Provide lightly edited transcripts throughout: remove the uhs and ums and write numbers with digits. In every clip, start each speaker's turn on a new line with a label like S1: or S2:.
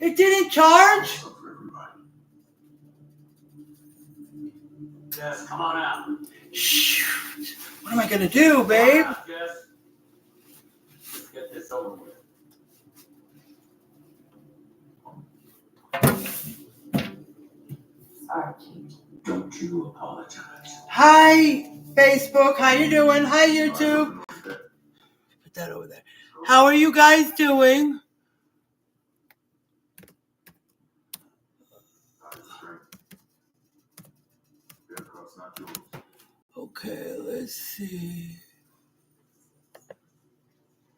S1: It didn't charge?
S2: Yes, come on out.
S1: Shoot. What am I going to do, babe?
S2: Out, Jess. Let's get this over with.
S3: Sorry, Chief.
S2: Don't you apologize.
S1: Hi, Facebook. How you doing? Hi, YouTube. Put that over there. How are you guys doing? Okay, let's see.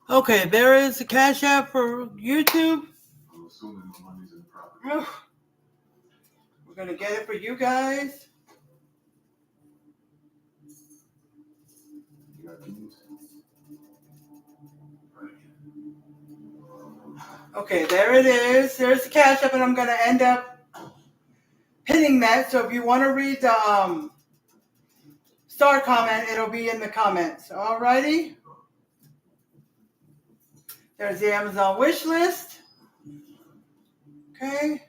S1: Okay, there is a Cash App for YouTube.
S4: I'm assuming the money's in the property.
S1: We're going to get it for you guys.
S4: You got keys?
S1: Okay, there it is. There's the Cash App, and I'm going to end up pinning that. So if you want to read the star comment, it'll be in the comments. Alrighty. There's the Amazon wish list. Okay.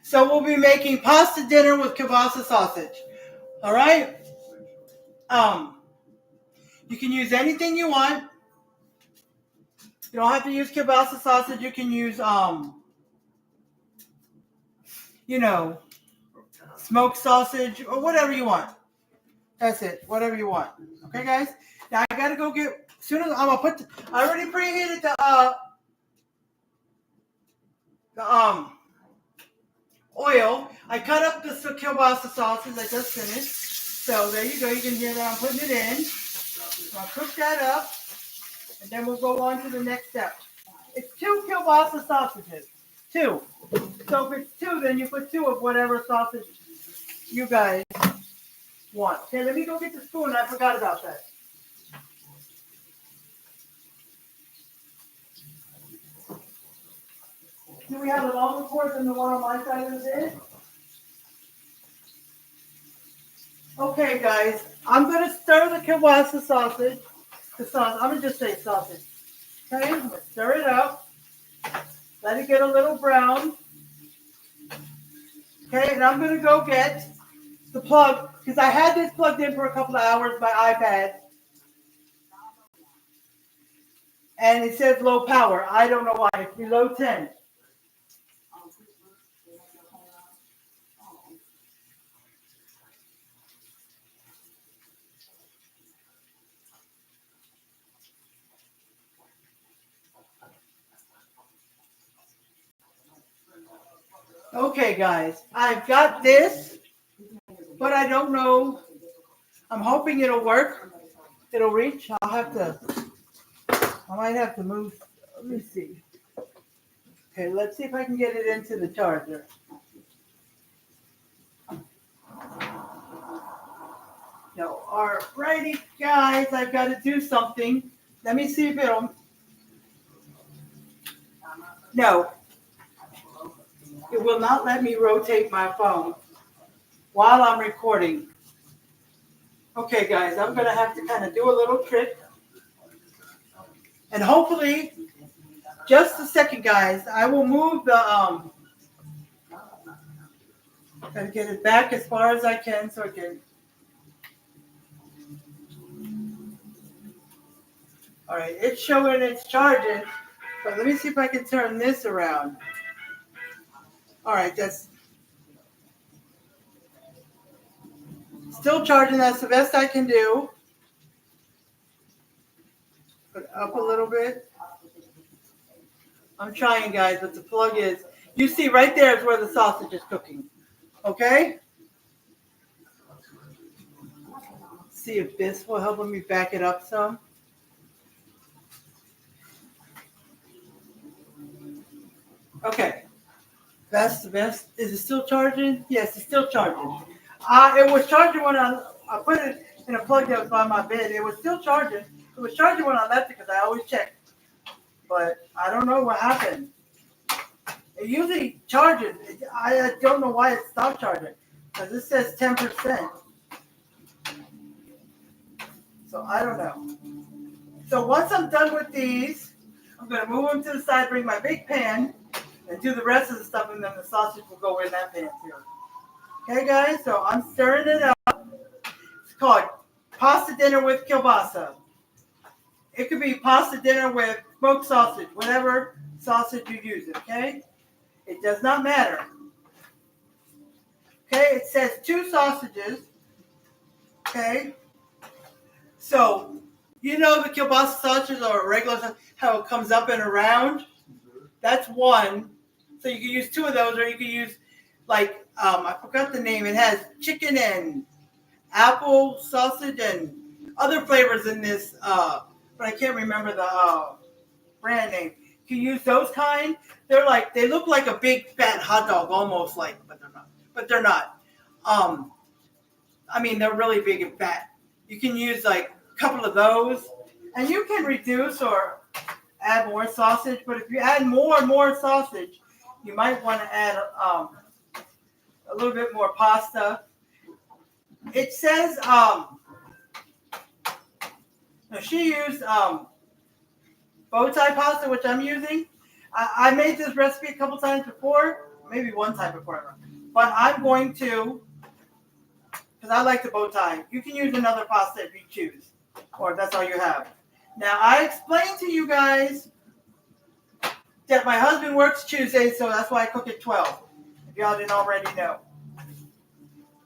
S1: So we'll be making pasta dinner with kielbasa sausage. All right. You can use anything you want. You don't have to use kielbasa sausage. You can use smoked sausage or whatever you want. That's it. Whatever you want. Okay, guys. Now I gotta go get. As soon as I'm gonna put. I already preheated the oil. I cut up the kielbasa sausage. I just finished. So there you go. You can hear that I'm putting it in. So I'll cook that up, and then we'll go on to the next step. It's 2 kielbasa sausages. 2. So if it's 2, then you put 2 of whatever sausage you guys want. Okay, let me go get the spoon. I forgot about that. Do we have a longer cord than the one on my side of the bed? Okay, guys. I'm going to stir the kielbasa sausage. I'm going to just say sausage. Okay, I'm going to stir it up. Let it get a little brown. Okay, and I'm going to go get the plug, because I had this plugged in for a couple of hours, my iPad. And it says low power. I don't know why. It's below 10. Okay, guys, I've got this, but I don't know. I'm hoping it'll work. It'll reach. I might have to move. Let me see. Okay, let's see if I can get it into the charger. No, alrighty, guys, I've got to do something. Let me see if it'll. No. It will not let me rotate my phone while I'm recording. Okay, guys, I'm going to have to kind of do a little trick. And hopefully, just a second, guys, I will move the, gotta get it back as far as I can so I can. All right, it's showing it's charging, but let me see if I can turn this around. All right, that's still charging. That's the best I can do. Put it up a little bit. I'm trying, guys, but the plug is, you see right there is where the sausage is cooking. Okay? See if this will help me back it up some. Okay. That's the best. Is it still charging? Yes, it's still charging. It was charging when I put it in a plug that was by my bed. It was still charging. It was charging when I left it because I always check. But I don't know what happened. It usually charges. I don't know why it stopped charging. Because it says 10%. So I don't know. So once I'm done with these, I'm going to move them to the side, bring my big pan, and do the rest of the stuff, and then the sausage will go in that pan too. Okay, guys, so I'm stirring it up. It's called pasta dinner with kielbasa. It could be pasta dinner with smoked sausage, whatever sausage you use, okay? It does not matter. Okay, it says 2 sausages. Okay, so you know the kielbasa sausages or regular, how it comes up and around? That's one. So you can use 2 of those, or you can use like I forgot the name. It has chicken and apple sausage and other flavors in this, but I can't remember the brand name. You can use those kind. They look like a big fat hot dog, almost like, but they're not. But they're not. I mean, they're really big and fat. You can use like a couple of those, and you can reduce or add more sausage. But if you add more and more sausage, you might want to add a little bit more pasta. It says she used bow tie pasta, which I'm using. I made this recipe a couple times before, maybe one time before, but I'm going to, because I like the bow tie. You can use another pasta if you choose, or if that's all you have. Now, I explained to you guys that my husband works Tuesdays, so that's why I cook at 12, if y'all didn't already know.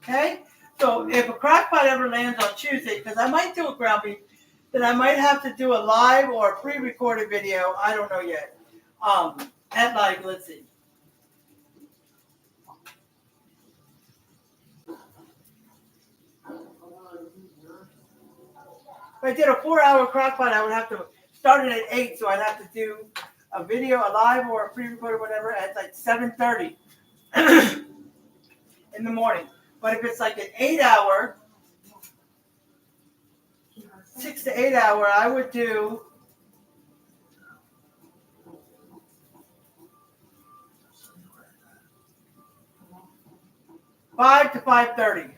S1: Okay? So if a crock pot ever lands on Tuesday, because I might do a ground beef, then I might have to do a live or a pre-recorded video. I don't know yet. At live, let's see. If I did a 4-hour crock pot, I would have to start it at 8, so I'd have to do a video, a live or a pre-recorded, whatever, at like 7:30 in the morning. But if it's like an 8-hour, 6 to 8 hour, I would do five to 5:30.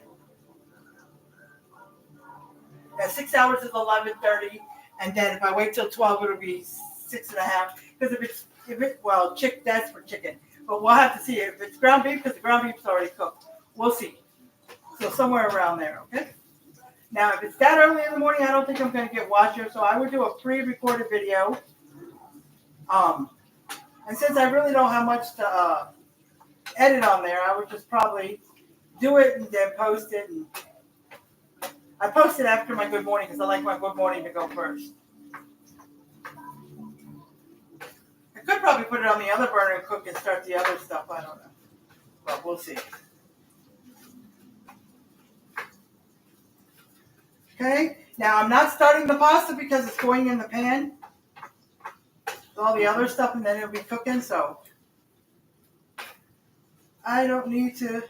S1: Now 6 hours is 11:30, and then if I wait till 12, it'll be 6.5. Because that's for chicken. But we'll have to see if it's ground beef, because the ground beef's already cooked. We'll see. So somewhere around there, okay? Now, if it's that early in the morning, I don't think I'm going to get watchers, so I would do a pre-recorded video. And since I really don't have much to edit on there, I would just probably do it and then post it. And I post it after my good morning because I like my good morning to go first. I could probably put it on the other burner and cook and start the other stuff. I don't know. But we'll see. Okay, now I'm not starting the pasta because it's going in the pan with all the other stuff, and then it'll be cooking, so I don't need to.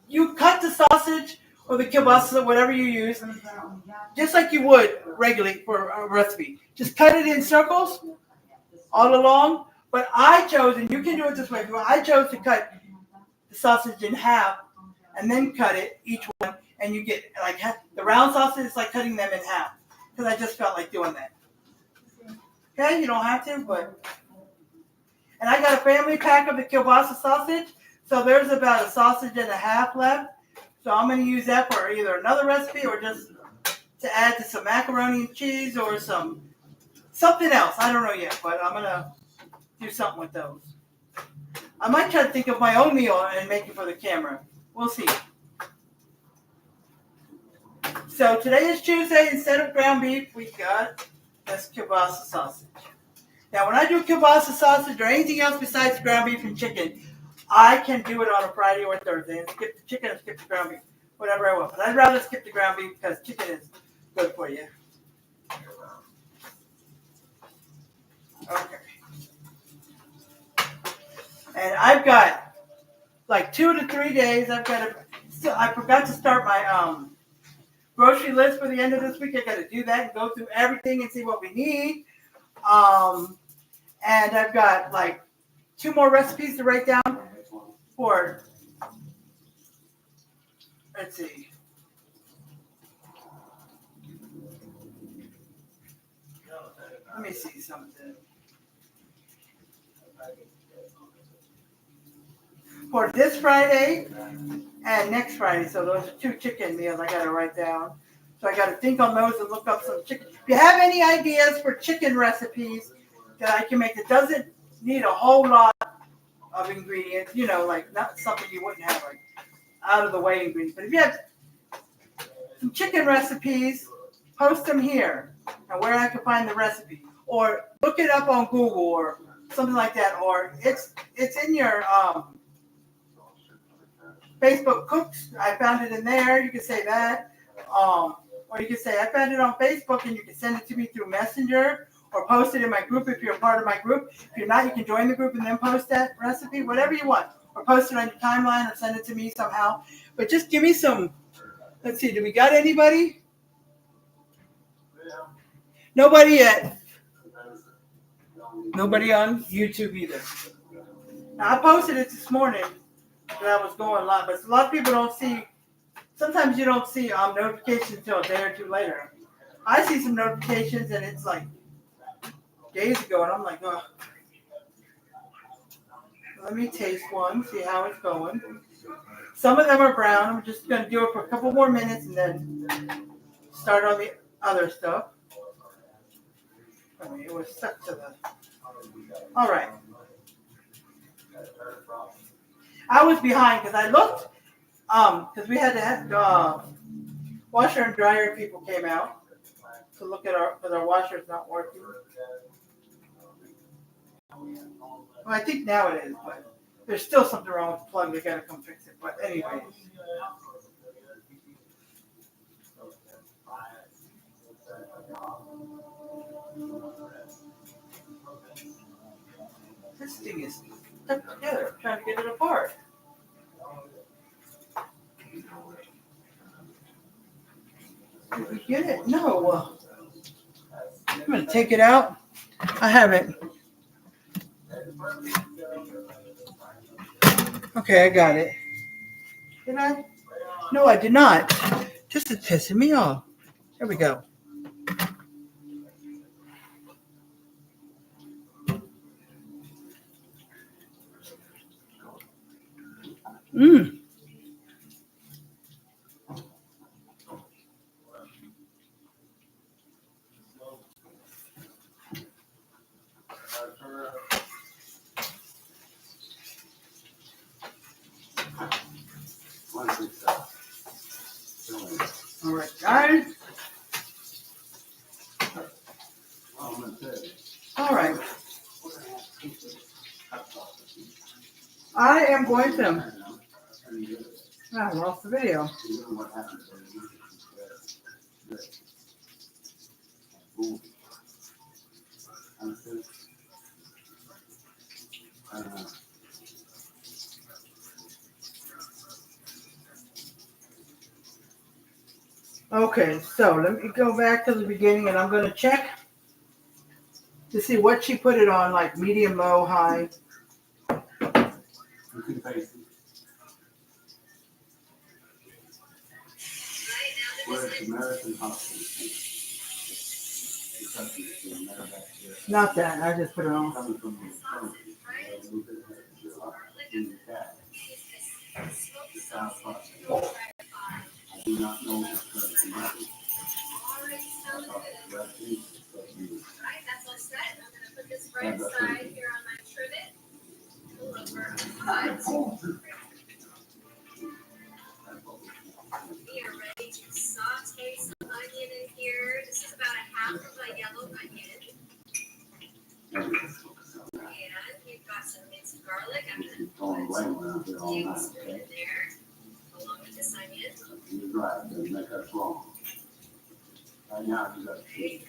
S1: You cut the sausage or the kielbasa, whatever you use, just like you would regularly for a recipe. Just cut it in circles all along, but I chose, and you can do it this way, I chose to cut the sausage in half and then cut it, each one, and you get like the round sausage is like cutting them in half, because I just felt like doing that. Okay, you don't have to, but. And I got a family pack of the kielbasa sausage, so there's about a sausage and a half left. So I'm going to use that for either another recipe or just to add to some macaroni and cheese or something else. I don't know yet, but I'm going to do something with those. I might try to think of my own meal and make it for the camera. We'll see. So today is Tuesday. Instead of ground beef, we got this kielbasa sausage. Now, when I do kielbasa sausage or anything else besides ground beef and chicken, I can do it on a Friday or Thursday and skip the chicken and skip the ground beef, whatever I want. But I'd rather skip the ground beef because chicken is good for you. Okay. And I've got like 2 to 3 days. I forgot to start my grocery list for the end of this week. I got to do that and go through everything and see what we need. And I've got like 2 more recipes to write down for, let's see. Let me see something. For this Friday and next Friday, so those are 2 chicken meals I gotta write down. So I gotta think on those and look up some chicken. If you have any ideas for chicken recipes that I can make that doesn't need a whole lot of ingredients, you know, like not something you wouldn't have like out of the way ingredients. But if you have some chicken recipes, post them here and where I can find the recipe. Or look it up on Google or something like that. Or it's in your Facebook Cooks. I found it in there. You can say that. Or you can say I found it on Facebook and you can send it to me through Messenger or post it in my group if you're a part of my group. If you're not, you can join the group and then post that recipe, whatever you want. Or post it on your timeline or send it to me somehow. But just give me some. Let's see, do we got anybody? Nobody yet. Nobody on YouTube either. Now, I posted it this morning that I was going live, but a lot of people don't see. Sometimes you don't see notifications until a day or 2 later. I see some notifications and it's like days ago, and I'm like, oh. Let me taste one, see how it's going. Some of them are brown. I'm just going to do it for a couple more minutes and then start on the other stuff. I mean, it was stuck to the. All right. I was behind because I looked, because we had to have washer and dryer people came out to look at because our washer's not working. Well, I think now it is, but there's still something wrong with the plug. They gotta come fix it. But anyways. This thing is stuck together. I'm trying to get it apart. Did we get it? No. I'm gonna take it out. I haven't. Okay, I got it. Did I? No, I did not. This is pissing me off. There we go. All right, guys. All right. I am going to. I lost the video. Okay, so let me go back to the beginning and I'm going to check to see what she put it on, like medium, low, high. Not that, I just put it on.
S3: I do not know his current condition. Right, that's all set. I'm going to put this right side here on my trivet. Over cut. We are ready to saute some onion in here. This is about a half of a yellow onion. And you've got some minced garlic. I'm going to put a tablespoon in there, along with this onion.
S4: You're right, doesn't make us wrong. Right now, you got to
S3: Okay.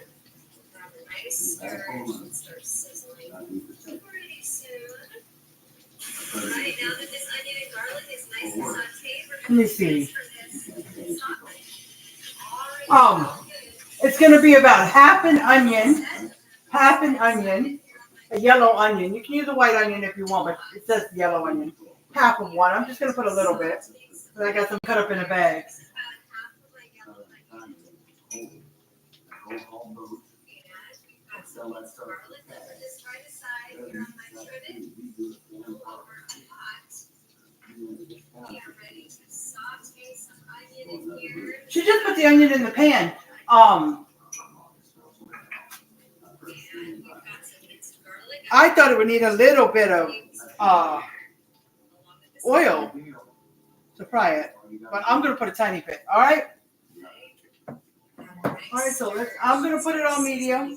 S3: Grab a nice stir. It starts sizzling pretty soon. Right, now that this onion and garlic is nice and sauteed,
S1: Let me see.
S3: we're
S1: It's going to be about half an onion, a yellow onion. You can use a white onion if you want, but it says yellow onion. Half of one. I'm just going to put a little bit. But I got some cut up in a bag.
S4: sell that stuff.
S3: garlic pepper just right aside here on my trivet. Over hot. We are ready to saute some onion in here.
S1: She just put the onion in the pan.
S3: And you've got some minced garlic.
S1: I thought it would need a little bit of
S3: along with the
S1: oil to fry it, but I'm gonna put a tiny bit. All right. All right. So I'm gonna put it on medium.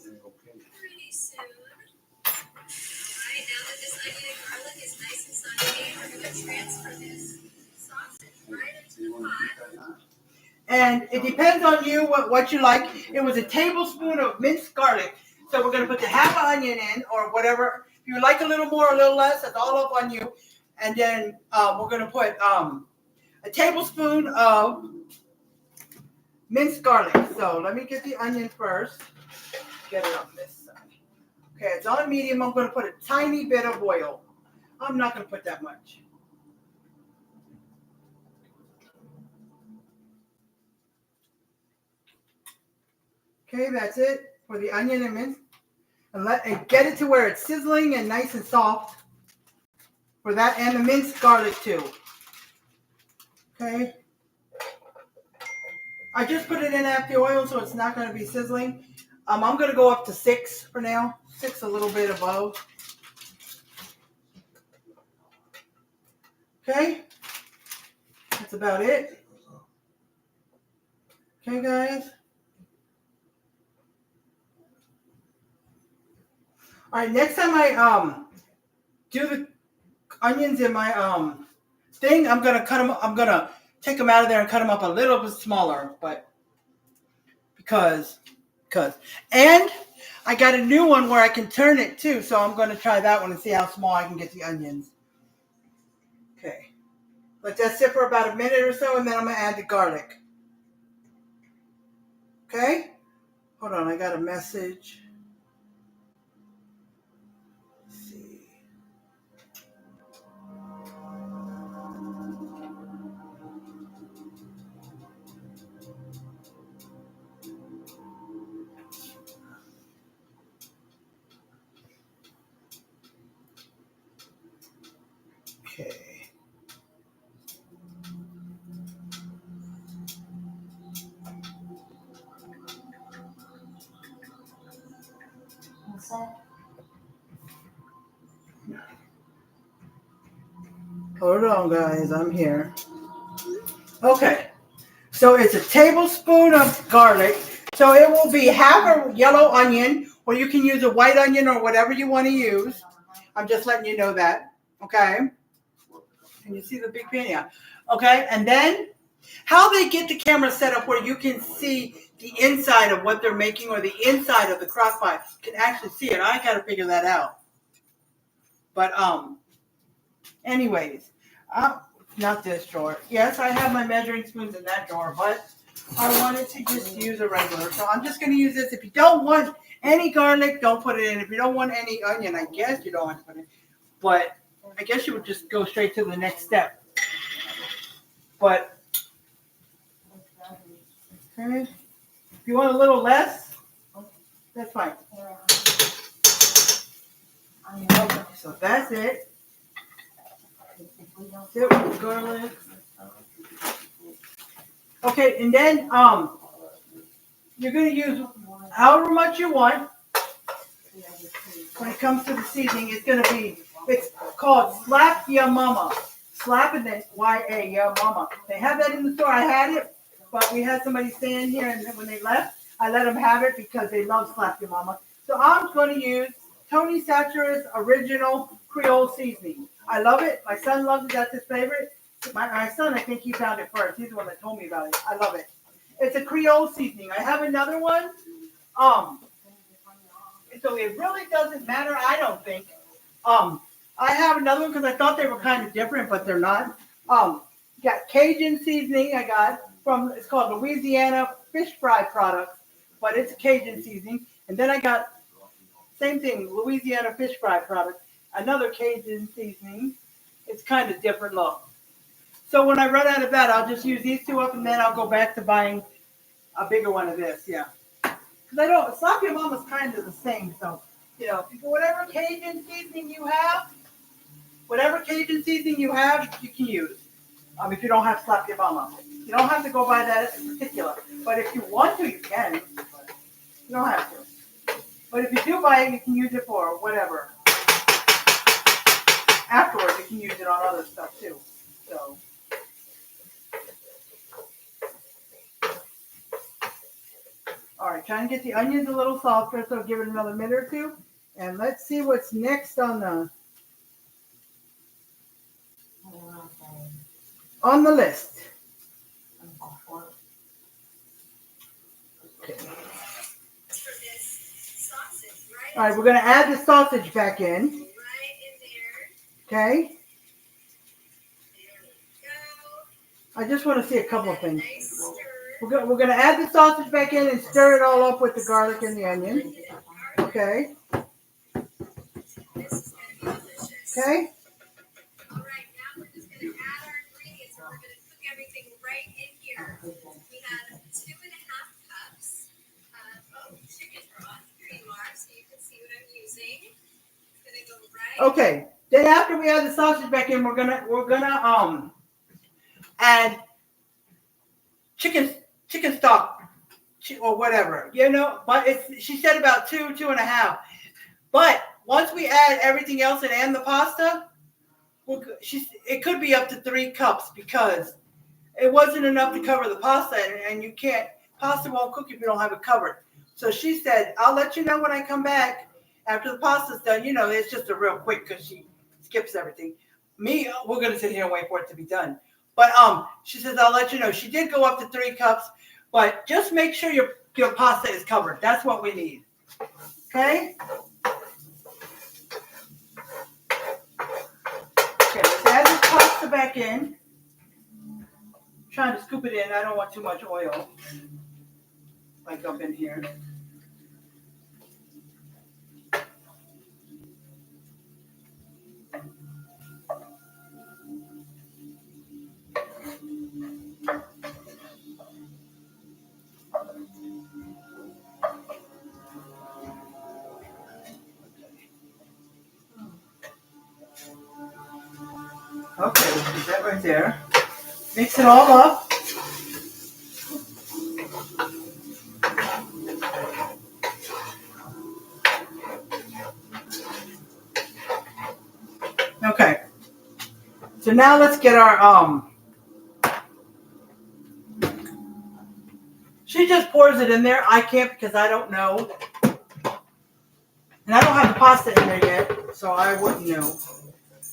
S3: pretty soon. Alright, now that this onion and garlic is nice and sauteed, we're going to transfer this sausage right into the pot.
S1: And it depends on you what you like. It was a tablespoon of minced garlic. So we're gonna put the half an onion in, or whatever. If you like a little more, a little less, that's all up on you. And then we're gonna put a tablespoon of minced garlic. So let me get the onion first. Get it on this side. Okay, it's on medium. I'm going to put a tiny bit of oil. I'm not going to put that much. Okay, that's it for the onion and mince. And get it to where it's sizzling and nice and soft for that, and the minced garlic too. Okay. I just put it in after the oil, so it's not going to be sizzling. I'm going to go up to 6 for now. 6 a little bit above. Okay. That's about it. Okay, guys. All right, next time I do the onions in my thing, I'm going to cut them. I'm going to take them out of there and cut them up a little bit smaller, but because and I got a new one where I can turn it too, so I'm going to try that one and see how small I can get the onions. Okay, let that sit for about a minute or so, and then I'm going to add the garlic. Okay, hold on, I got a message. Let's see. Okay.
S5: What's that?
S1: Hold on, guys, I'm here. Okay, so it's a tablespoon of garlic. So it will be half a yellow onion, or you can use a white onion or whatever you want to use. I'm just letting you know that. Okay. Can you see the big pan? Yeah. Okay. And then how they get the camera set up where you can see the inside of what they're making, or the inside of the crock pot, you can actually see it. I got to figure that out. But anyways, not this drawer. Yes, I have my measuring spoons in that drawer, but I wanted to just use a regular. So I'm just going to use this. If you don't want any garlic, don't put it in. If you don't want any onion, I guess you don't want to put it in. But I guess you would just go straight to the next step. But, okay. If you want a little less, that's fine. Okay, so that's it. That's it with the garlic. Okay, and then you're going to use however much you want. When it comes to the seasoning, it's called Slap Ya Mama. Slap and then Y-A, Ya Mama. They have that in the store. I had it, but we had somebody stand here, and when they left, I let them have it because they love Slap Ya Mama. So I'm going to use Tony Satura's original Creole seasoning. I love it. My son loves it. That's his favorite. My son, I think he found it first. He's the one that told me about it. I love it. It's a Creole seasoning. I have another one. So it really doesn't matter, I don't think. I have another one because I thought they were kind of different, but they're not. Got Cajun seasoning. I got it's called Louisiana Fish Fry Products, but it's a Cajun seasoning. And then I got same thing, Louisiana Fish Fry Products, another Cajun seasoning. It's kind of different look. So when I run out of that, I'll just use these two up, and then I'll go back to buying a bigger one of this. Yeah. Because I don't, sloppy mama's kind of the same. So, whatever Cajun seasoning you have, you can use. If you don't have sloppy mama. You don't have to go by that in particular. But if you want to, you can. But you don't have to. But if you do buy it, you can use it for whatever. Afterwards, you can use it on other stuff too. So. All right, trying to get the onions a little softer, so give it another minute or two. And let's see what's next on the list. Okay. All right, we're going to add the sausage back in. Okay. I just want to see a couple of things. We're going to add the sausage back in and stir it all up with the garlic and the onion. Okay. Okay.
S3: All right, now we're just going to add our ingredients and we're going to cook everything right in here. We have 2.5 cups of chicken broth. Here you are, so you can see what I'm using. It's going to go right.
S1: Okay. Then after we add the sausage back in, we're gonna add chicken stock or whatever, But she said about 2.5. But once we add everything else and the pasta, it could be up to 3 cups because it wasn't enough to cover the pasta, and you can't. Pasta won't cook if you don't have it covered. So she said, "I'll let you know when I come back after the pasta's done." It's just a real quick because she skips everything. We're gonna sit here and wait for it to be done. But she says, "I'll let you know." She did go up to 3 cups, but just make sure your pasta is covered. That's what we need. Okay. Okay, let's add this pasta back in. I'm trying to scoop it in. I don't want too much oil, like up in here. Okay, we'll put that right there. Mix it all up. Okay. So now let's get our she just pours it in there. I can't because I don't know. And I don't have the pasta in there yet, so I wouldn't know.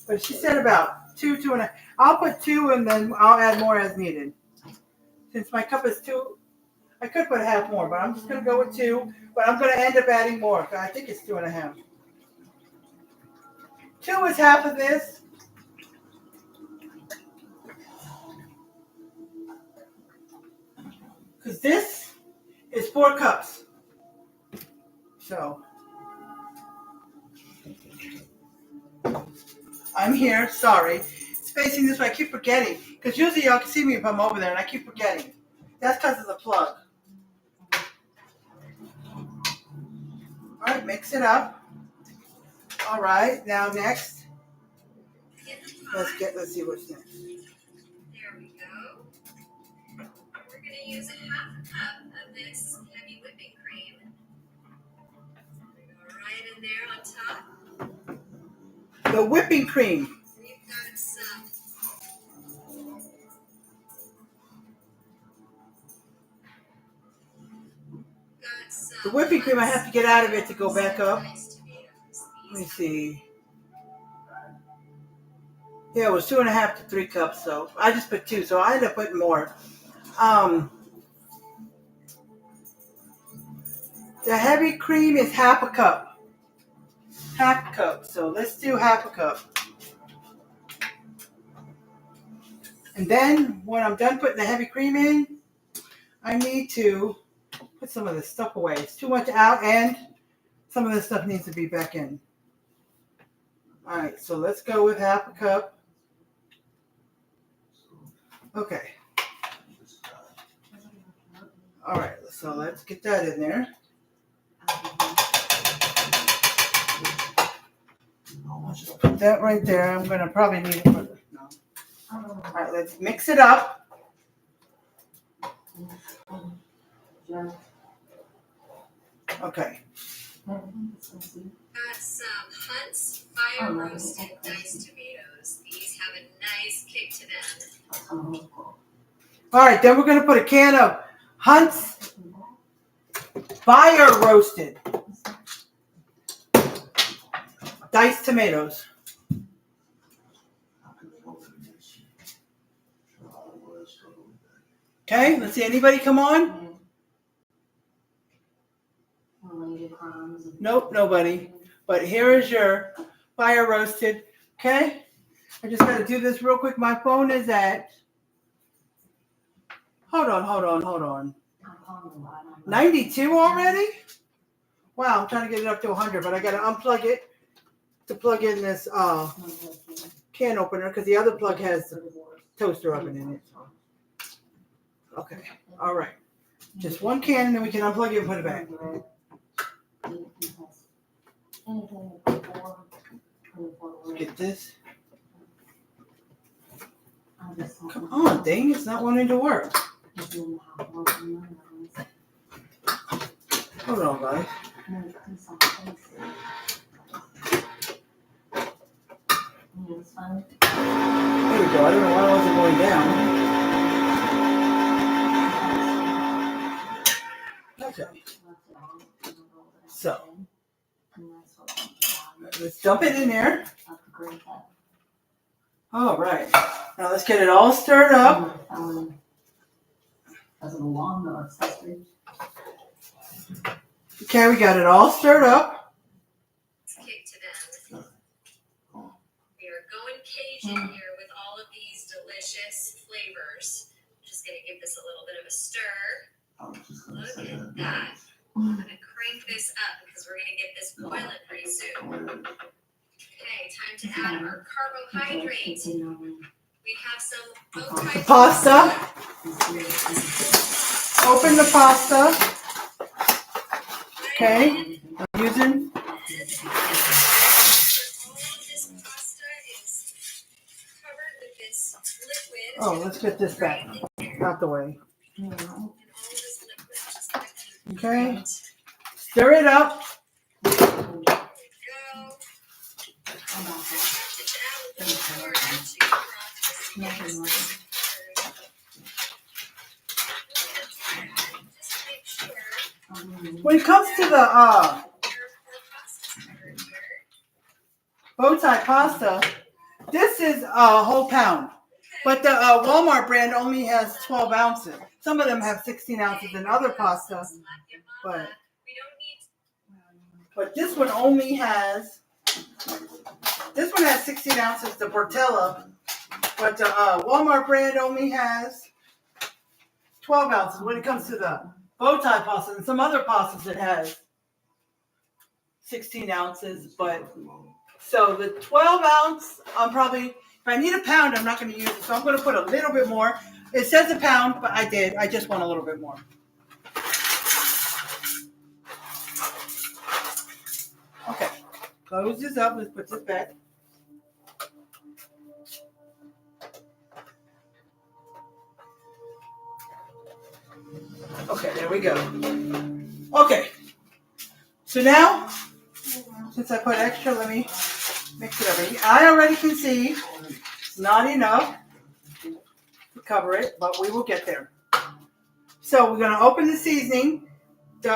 S1: But she said about 2.5. I'll put 2 and then I'll add more as needed. Since my cup is 2, I could put half more, but I'm just going to go with 2. But I'm going to end up adding more. I think it's 2.5. 2 is half of this. Because this is 4 cups. So I'm here. Sorry. It's facing this way. I keep forgetting. Because usually y'all can see me if I'm over there, and I keep forgetting. That's because of the plug. All right, mix it up. All right, now next. Let's see what's next.
S3: There we go. We're going to use 1/2 cup of this heavy whipping cream. Go right in there on top.
S1: The whipping cream.
S3: We've got some.
S1: The whipping cream, I have to get out of it to go back up. Let me see. Yeah, it was 2.5 to 3 cups, so I just put 2, so I ended up putting more. The heavy cream is 1/2 cup. 1/2 cup, so let's do 1/2 cup. And then when I'm done putting the heavy cream in, I need to put some of this stuff away. It's too much out, and some of this stuff needs to be back in. All right, so let's go with 1/2 cup. Okay. All right, so let's get that in there. that right there. I'm gonna probably need it for the, no. All right, let's mix it up. Okay.
S3: Got some Hunt's Fire Roasted Diced Tomatoes. These have a nice kick to them.
S1: All right, then we're gonna put a can of Hunt's Fire Roasted Diced Tomatoes. Okay, let's see. Anybody come on? Nope, nobody. But here is your fire roasted. Okay, I just gotta do this real quick. My phone is at. Hold on. 92 already? Wow, I'm trying to get it up to 100, but I gotta unplug it to plug in this can opener because the other plug has the toaster oven in it. Okay, all right. Just one can, and then we can unplug it and put it back. Let's get this. Come on, dang, it's not wanting to work. Hold on, guys. There we go. I don't know why it wasn't going down. Okay. So, let's dump it in there. All right. Now let's get it all stirred up. Okay, we got it all stirred up.
S3: Kick to them. We are going Cajun here with all of these delicious flavors. I'm just gonna give this a little bit of a stir. Look at that. I'm gonna crank this up because we're gonna get this boiling pretty soon. Okay, time to add our carbohydrates. We have some both types
S1: Pasta. Open the pasta. Okay, I'm using.
S3: All of this pasta is covered with this liquid.
S1: Oh, let's get this back out the way.
S3: And all of this liquid just gonna be
S1: Okay, stir it up.
S3: There we go. Just add a little more to your just make sure
S1: When it comes to the
S3: your pasta is covered here.
S1: bow tie pasta, this is a whole pound. But the Walmart brand only has 12 ounces. Some of them have 16 ounces in other pasta, but this one only has 16 ounces, the Portella, but the Walmart brand only has 12 ounces when it comes to the bow tie pasta. And some other pastas it has 16 ounces, but so the 12 ounce, if I need a pound, I'm not going to use it. So I'm going to put a little bit more. It says a pound, but I just want a little bit more. Okay, close this up. Let's put this back. Okay, there we go. Okay, so now, since I put extra, let me mix it up. I already can see it's not enough to cover it, but we will get there. So we're going to open the seasoning, the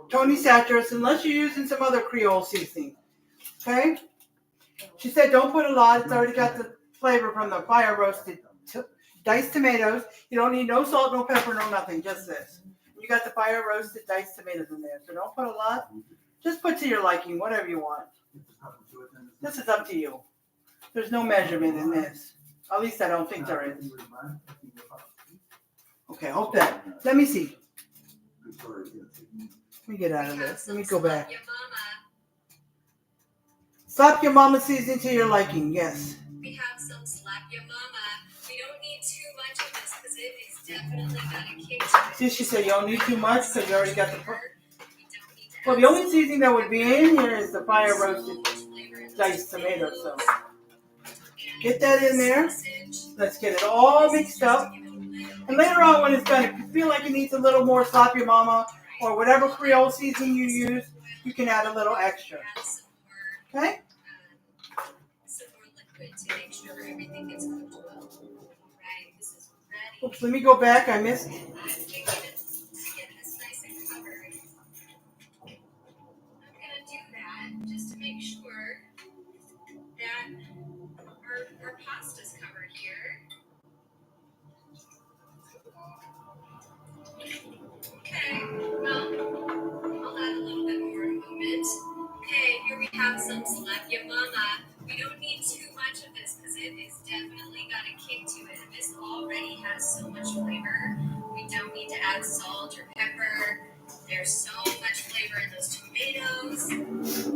S1: Tony Satchers, unless you're using some other Creole seasoning. Okay? She said don't put a lot. It's already got the flavor from the fire roasted diced tomatoes. You don't need no salt, no pepper, no nothing. Just this. You got the fire roasted diced tomatoes in there. So don't put a lot. Just put to your liking, whatever you want. This is up to you. There's no measurement in this. At least I don't think there is. Okay, hope that. Let me see. Let me get out of this. Let me go back. Slap your mama seasoning to your liking, yes.
S3: We have some slap your mama. We don't need too much of this because it is definitely got a kick to it.
S1: See, she said you don't need too much because you already got the.
S3: We don't need to
S1: Well, the only seasoning that would be in here is the fire roasted
S3: flavor in the
S1: diced tomatoes. So get that in there. Let's get it all mixed up. And later on when it's done, if you feel like it needs a little more slap your mama or whatever Creole seasoning you use, you can add a little extra. Okay?
S3: Some more liquid to make sure everything gets cooked well. Right, this is ready.
S1: Oops, let me go back. I missed.
S3: I'm taking it to get this nice and covered. I'm gonna do that just to make sure that our pasta's covered here. Okay, well, I'll add a little bit more in a moment. Okay, here we have some slap ya mama. We don't need too much of this because it is definitely got a kick to it. And this already has so much flavor. We don't need to add salt or pepper. There's so much flavor in those tomatoes.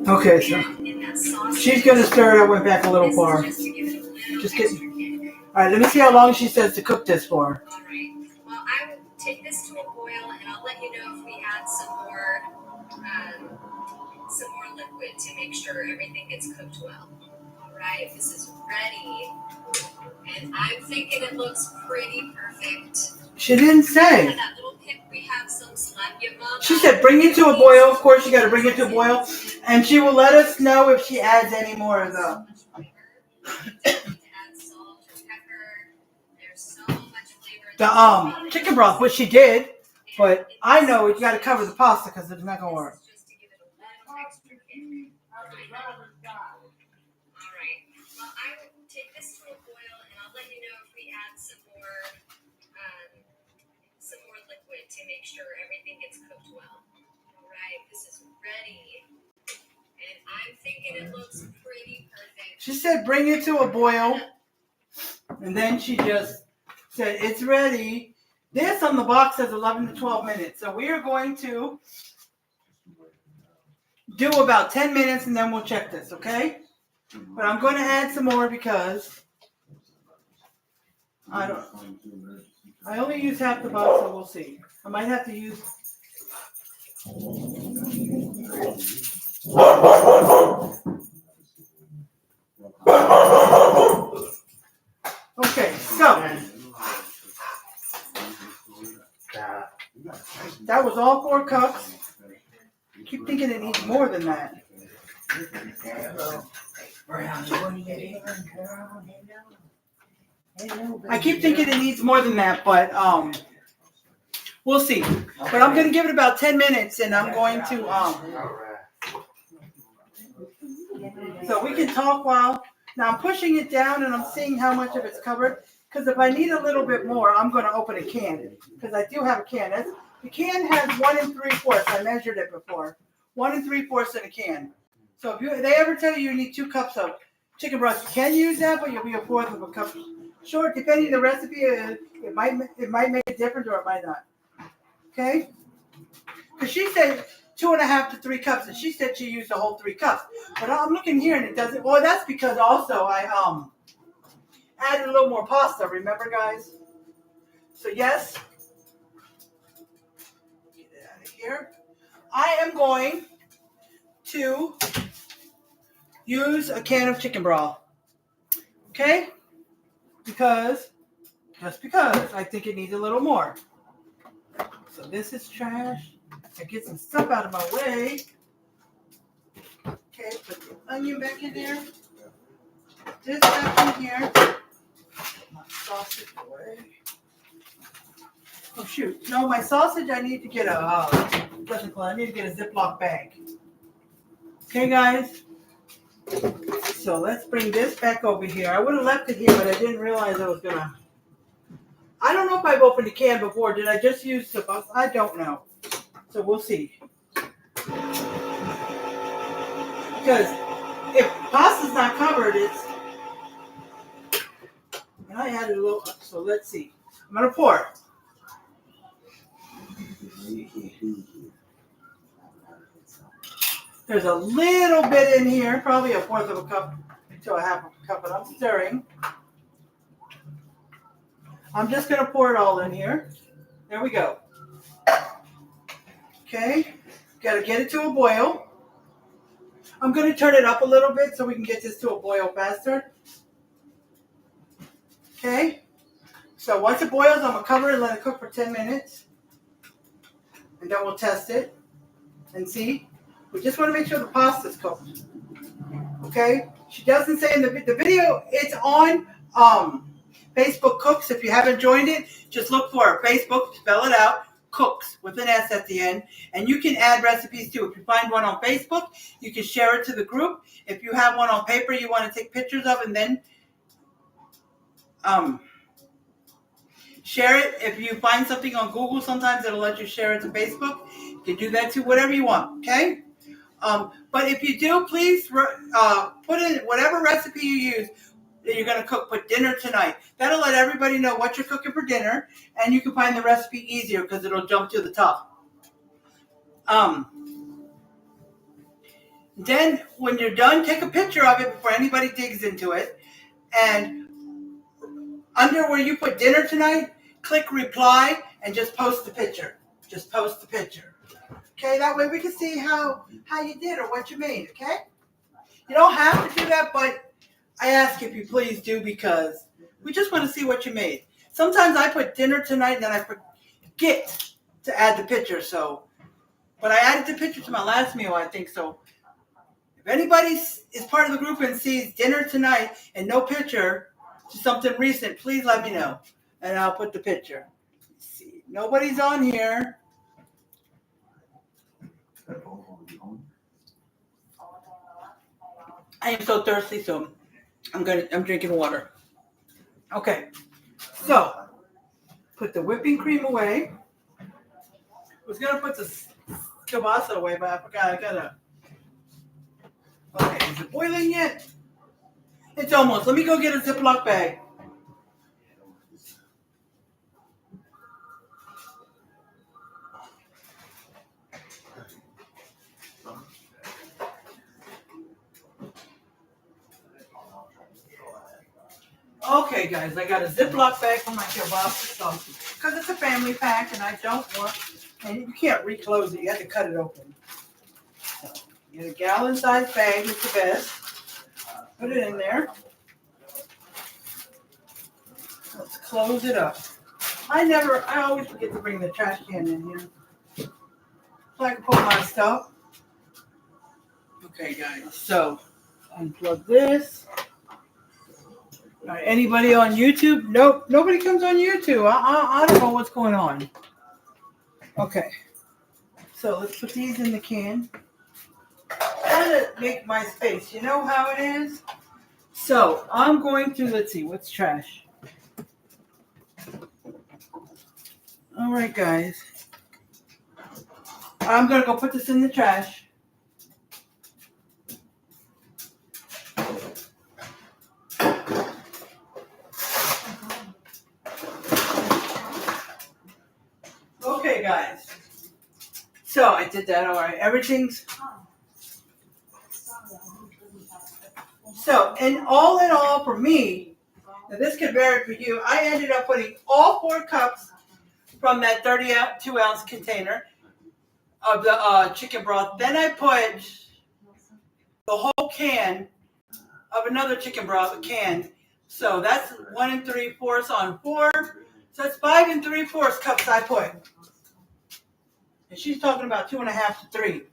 S1: Okay, so
S3: And in that sauce.
S1: she's going to stir it. I went back a little far.
S3: Just to give it a little
S1: Just
S3: extra
S1: kidding.
S3: kick.
S1: All right, let me see how long she says to cook this for.
S3: All right. Well, I will take this to a boil, and I'll let you know if we add some more liquid to make sure everything gets cooked well. All right, this is ready, and I'm thinking it looks pretty perfect.
S1: She didn't say.
S3: And that little pick, we have some slap ya mama.
S1: She said bring it to a boil. Of course, you got to bring it to a boil. And she will let us know if she adds any more of the. Chicken broth, which she did, but I know you got to cover the pasta because it's not going to work.
S3: Alright, well I will take this to a boil and I'll let you know if we add some more liquid to make sure everything gets cooked well. Alright, this is ready. And I'm thinking it looks pretty perfect.
S1: She said bring it to a boil, and then she just said it's ready. This on the box says 11 to 12 minutes. So we are going to do about 10 minutes and then we'll check this, okay? But I'm going to add some more because I only use half the box, so we'll see. I might have to use. Okay, so that was all 4 cups. I keep thinking it needs more than that. I keep thinking it needs more than that, but we'll see. But I'm going to give it about 10 minutes, and I'm going to so we can talk while. Now I'm pushing it down, and I'm seeing how much of it's covered. Because if I need a little bit more, I'm going to open a can. Because I do have a can. The can has 1 3/4. I measured it before. 1 3/4 in a can. So if they ever tell you need 2 cups of chicken broth, you can use that, but you'll be 1/4 of a cup short. Depending on the recipe, it might make a difference or it might not. Okay? Because she said 2.5 to 3 cups, and she said she used the whole 3 cups. But I'm looking here and it doesn't. Well, that's because also I added a little more pasta. Remember, guys? So yes. Get it out of here. I am going to use a can of chicken broth. Okay? Just because I think it needs a little more. So this is trash. I get some stuff out of my way. Okay, put the onion back in there. This back in here. Put my sausage away. Oh shoot! No, my sausage. I need to get I need to get a Ziploc bag. Okay, guys. So let's bring this back over here. I would have left it here, but I didn't realize I was gonna. I don't know if I've opened a can before. Did I just use the box? I don't know. So we'll see. Because if pasta's not covered, it's. And I added a little. So let's see. I'm gonna pour. There's a little bit in here, probably 1/4 of a cup to 1/2 of a cup, but I'm stirring. I'm just going to pour it all in here. There we go. Okay. Got to get it to a boil. I'm going to turn it up a little bit so we can get this to a boil faster. Okay? So once it boils, I'm going to cover it and let it cook for 10 minutes. And then we'll test it and see. We just want to make sure the pasta's cooked. Okay? She doesn't say in the video, it's on Facebook Cooks. If you haven't joined it, just look for it. Facebook, spell it out, Cooks with an S at the end. And you can add recipes too. If you find one on Facebook, you can share it to the group. If you have one on paper you want to take pictures of and then share it. If you find something on Google, sometimes it'll let you share it to Facebook. You can do that too, whatever you want, okay? But if you do, please put in whatever recipe you use that you're going to cook for dinner tonight. That'll let everybody know what you're cooking for dinner, and you can find the recipe easier because it'll jump to the top. Then, when you're done, take a picture of it before anybody digs into it. And under where you put dinner tonight, click reply and just post the picture. Just post the picture. Okay, that way we can see how you did or what you made, okay? You don't have to do that, but I ask if you please do because we just want to see what you made. Sometimes I put dinner tonight and then I forget to add the picture, so. But I added the picture to my last meal, I think, so. If anybody is part of the group and sees dinner tonight and no picture to something recent, please let me know, and I'll put the picture. Let's see, nobody's on here. I am so thirsty, so I'm drinking water. Okay, so put the whipping cream away. I was gonna put the kielbasa away, but I forgot. I gotta. Okay, is it boiling yet? It's almost. Let me go get a Ziploc bag. Okay, guys, I got a Ziploc bag for my kielbasa sauce because it's a family pack, and I don't want. And you can't reclose it. You have to cut it open. So, get a gallon-sized bag. It's the best. Put it in there. Let's close it up. I always forget to bring the trash can in here so I can put my stuff. Okay, guys, so unplug this. All right, anybody on YouTube? Nope, nobody comes on YouTube. I don't know what's going on. Okay, so let's put these in the can. Try to make my space. You know how it is? So I'm going to, let's see, what's trash? All right, guys. I'm going to go put this in the trash. Okay, guys. So I did that. All right. Everything's. So, and all in all, for me, now this could vary for you, I ended up putting all 4 cups from that 32-ounce container of the chicken broth. Then I put the whole can of another chicken broth, a can. So that's 1 3/4 on 4. So that's 5 3/4 cups I put. And she's talking about 2.5 to 3.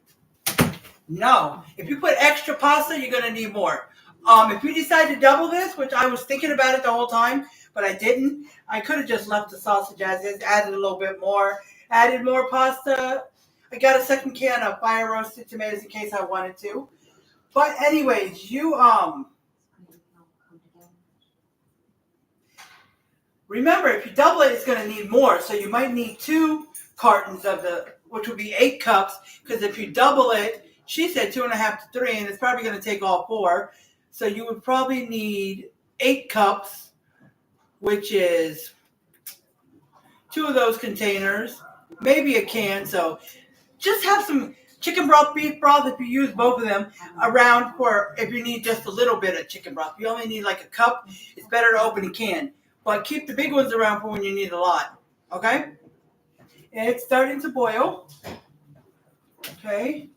S1: No. If you put extra pasta, you're going to need more. If you decide to double this, which I was thinking about it the whole time, but I didn't, I could have just left the sausage as is, added a little bit more, added more pasta. I got a second can of fire roasted tomatoes in case I wanted to. But anyways, you remember, if you double it, it's going to need more. So you might need 2 cartons of which would be 8 cups, because if you double it, she said 2.5 to 3, and it's probably going to take all 4. So you would probably need 8 cups, which is 2 of those containers, maybe a can. So just have some chicken broth, beef broth, if you use both of them, around for if you need just a little bit of chicken broth. If you only need like a cup, it's better to open a can. But keep the big ones around for when you need a lot. Okay? And it's starting to boil. Okay.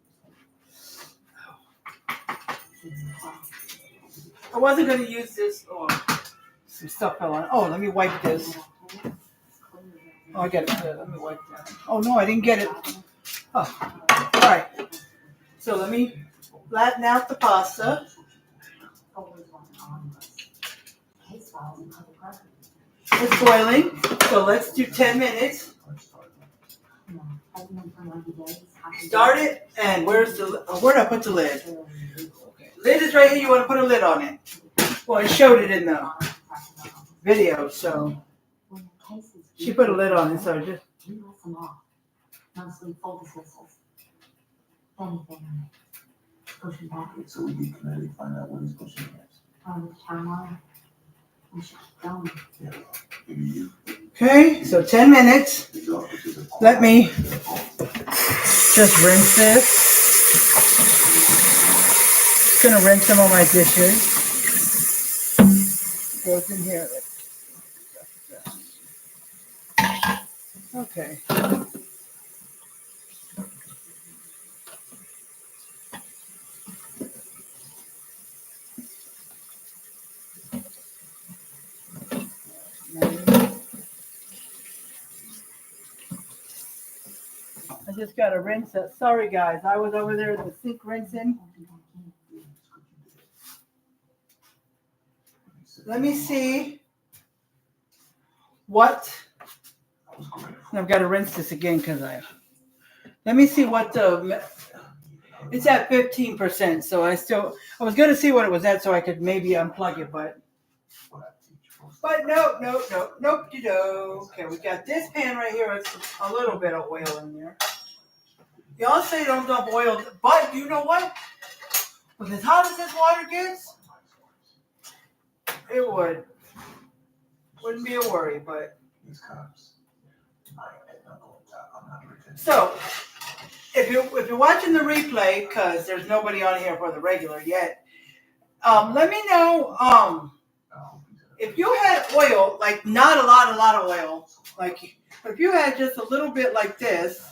S1: I wasn't going to use this. Oh, some stuff fell on. Oh, let me wipe this. Oh, I got it. Let me wipe that. Oh, no, I didn't get it. Oh. All right. So let me flatten out the pasta. It's boiling, so let's do 10 minutes. Start it, and where did I put the lid? Okay. Lid is right here. You want to put a lid on it. Well, I showed it in the video, so she put a lid on it, so just.
S5: Mostly full dismissals. Anything. Pushing back.
S4: So we can clearly find out what he's pushing next.
S5: On the timeline. We should keep going.
S4: Yeah, maybe you.
S1: Okay, so 10 minutes. Let me just rinse this. I'm gonna rinse some of my dishes. Goes in here. Okay. I just got to rinse it. Sorry, guys. I was over there in the sink rinsing. Let me see what. I've got to rinse this again because let me see what it's at 15%. So I was going to see what it was at so I could maybe unplug it, but nope. Okay, we got this pan right here with a little bit of oil in there. Y'all say don't dump oil, but you know what? With as hot as this water gets, it wouldn't be a worry, but. So, if you're watching the replay, because there's nobody on here for the regular yet, let me know if you had oil, like not a lot of oil, like if you had just a little bit like this,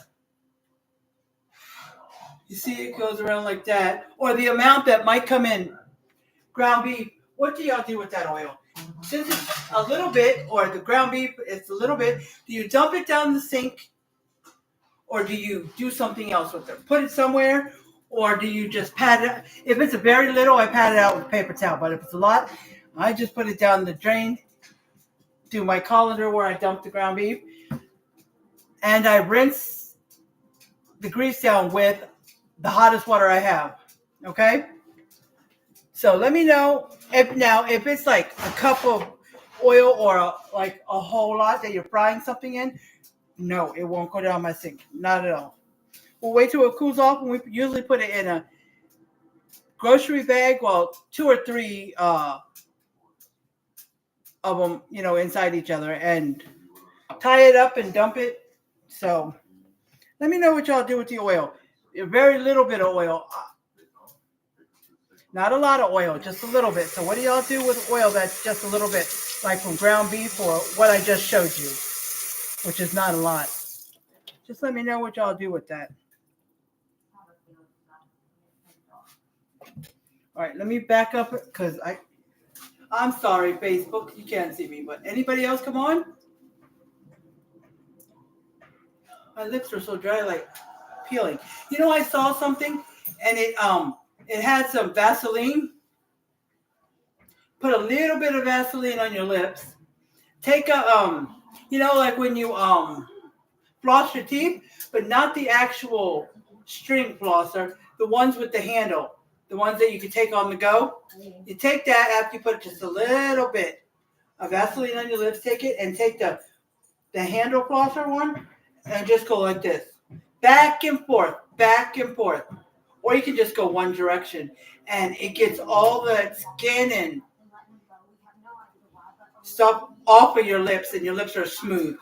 S1: you see it goes around like that, or the amount that might come in ground beef, what do y'all do with that oil? Since it's a little bit, or the ground beef, it's a little bit, do you dump it down the sink? Or do you do something else with it? Put it somewhere? Or do you just pat it? If it's a very little, I pat it out with a paper towel. But if it's a lot, I just put it down the drain, do my colander where I dump the ground beef, and I rinse the grease down with the hottest water I have. Okay? So let me know if it's like a cup of oil or like a whole lot that you're frying something in. No, it won't go down my sink. Not at all. We'll wait till it cools off, and we usually put it in a grocery bag. Well, 2 or 3 of them, inside each other, and tie it up and dump it. So let me know what y'all do with the oil. A very little bit of oil. Not a lot of oil, just a little bit. So what do y'all do with oil that's just a little bit, like from ground beef or what I just showed you, which is not a lot. Just let me know what y'all do with that. All right, let me back up because I'm sorry, Facebook, you can't see me, but anybody else come on? My lips are so dry, like peeling. I saw something and it had some Vaseline. Put a little bit of Vaseline on your lips. Take a like when you floss your teeth, but not the actual string flosser, the ones with the handle, the ones that you can take on the go. You take that after you put just a little bit of Vaseline on your lips. Take it and take the handle flosser one and just go like this, back and forth, or you can just go one direction, and it gets all the skin and stuff off of your lips, and your lips are smooth.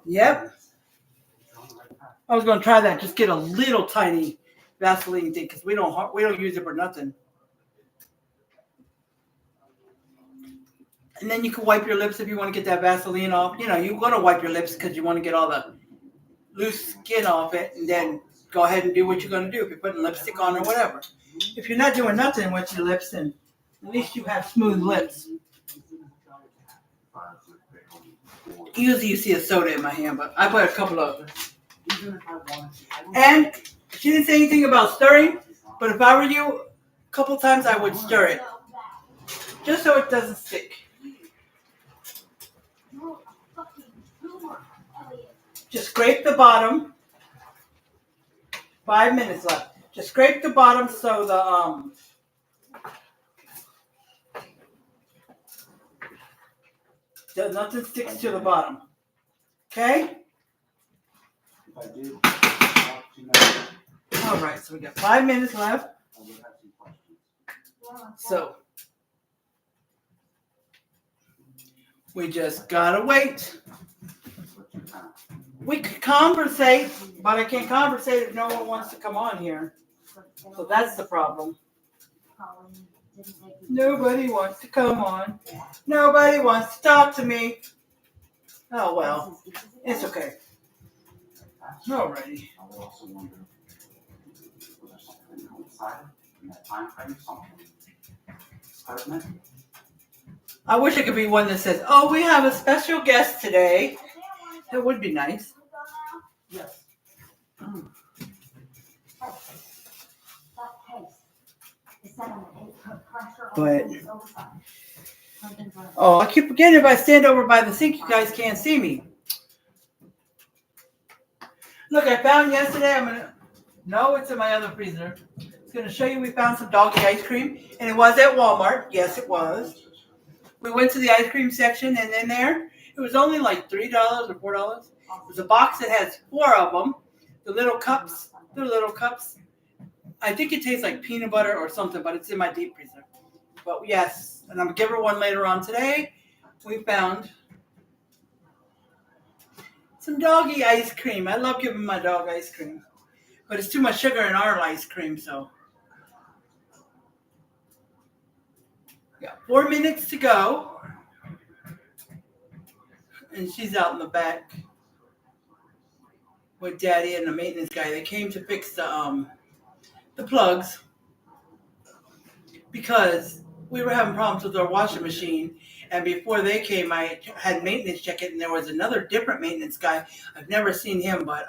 S1: Yep. I was going to try that. Just get a little tiny Vaseline thing because we don't use it for nothing. And then you can wipe your lips if you want to get that Vaseline off. You're going to wipe your lips because you want to get all the loose skin off it. And then go ahead and do what you're going to do. If you're putting lipstick on or whatever. If you're not doing nothing with your lips, then at least you have smooth lips. Usually you see a soda in my hand, but I put a couple of them. And she didn't say anything about stirring, but if I were you, a couple times I would stir it. Just so it doesn't stick. Just scrape the bottom. 5 minutes left. Just scrape the bottom so nothing sticks to the bottom. Okay?
S4: If I did want to know,
S1: All right, so we got 5 minutes left.
S4: I would have some questions.
S1: So we just gotta wait.
S4: What's your time?
S1: We could conversate, but I can't conversate if no one wants to come on here. So that's the problem. Nobody wants to come on. Nobody wants to talk to me. Oh well, it's okay. Alrighty.
S4: I would also wonder, was there something outside in that time frame, something pertinent?
S1: I wish it could be one that says, "Oh, we have a special guest today." That would be nice.
S4: Yes.
S1: But oh, I keep forgetting if I stand over by the sink, you guys can't see me. Look, I found yesterday. No, it's in my other freezer. It's gonna show you. We found some doggy ice cream, and it was at Walmart. Yes, it was. We went to the ice cream section, and in there, it was only like $3 or $4. It was a box that has 4 of them. The little cups. I think it tastes like peanut butter or something, but it's in my deep freezer. But yes, and I'm gonna give her one later on today. We found some doggy ice cream. I love giving my dog ice cream, but it's too much sugar in our ice cream, so. Got 4 minutes to go. And she's out in the back with Daddy and the maintenance guy. They came to fix the plugs because we were having problems with our washing machine. And before they came, I had maintenance check it, and there was another different maintenance guy. I've never seen him, but